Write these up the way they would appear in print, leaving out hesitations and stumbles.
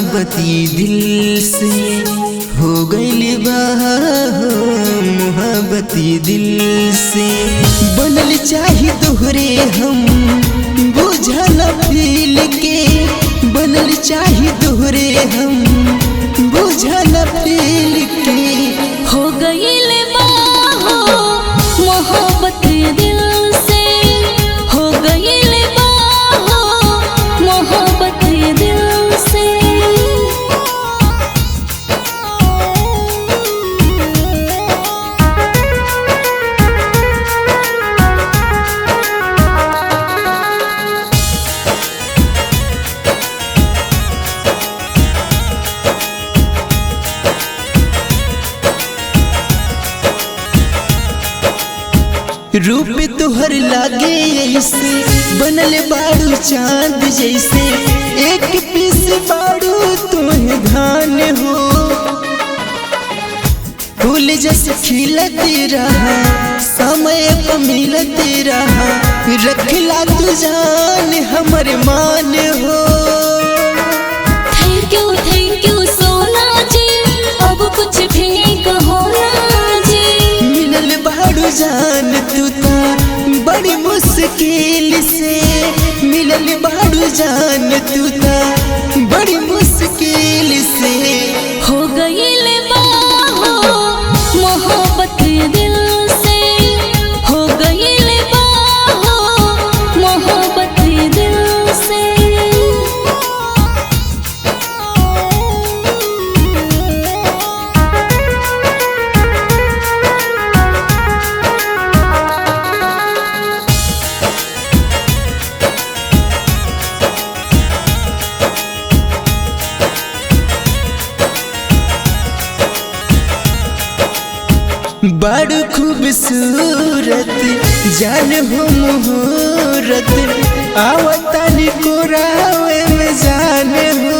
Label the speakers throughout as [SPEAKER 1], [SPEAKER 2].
[SPEAKER 1] मोहब्बती दिल से हो गई बा मोहब्बती दिल से बनल चाही तोहरे हम बुझल फील के बनल चाही तोहरे हम बुझल फील के
[SPEAKER 2] हो गई मोहब्बत दिल से हो गई मोहब्बत दिल से।
[SPEAKER 1] रूप तुहर लागे ऐसे बनल बाड़ू चांद जैसे एक पीस बाड़ू तुम्हें धान हो फूल जैसे खिलते रहा समय पर मिलते रहा रखला तू जान हमर मान हो।
[SPEAKER 2] थैंक यू सोना जी अब कुछ भी कहो ना जी
[SPEAKER 1] मिलल बाड़ू जान तू ता बड़ी मुश्किल से मिलल बाड़ू जान तू ता बड़ी मुश्किल से
[SPEAKER 2] हो गई मोहब्बत दिल से हो गई मोहब्बत दिल से।
[SPEAKER 1] बड़ खूबसूरत जान हो मुहूर्त आवतानी कोरावे में जान हो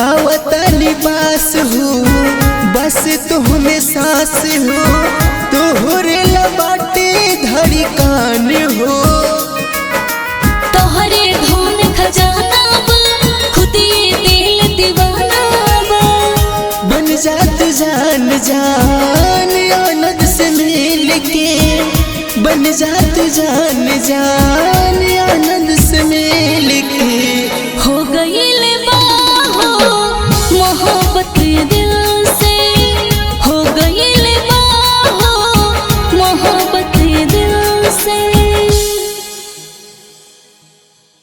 [SPEAKER 1] आवतानी पास हो बस तुम्हें सांस हो तोहरे लबाटे धड़ी कान हो
[SPEAKER 2] तोहरे धन खजाना खुद ये दिल दीवाना
[SPEAKER 1] बन जा तू जान जान आनंद से मिल के बन जा तू जान जान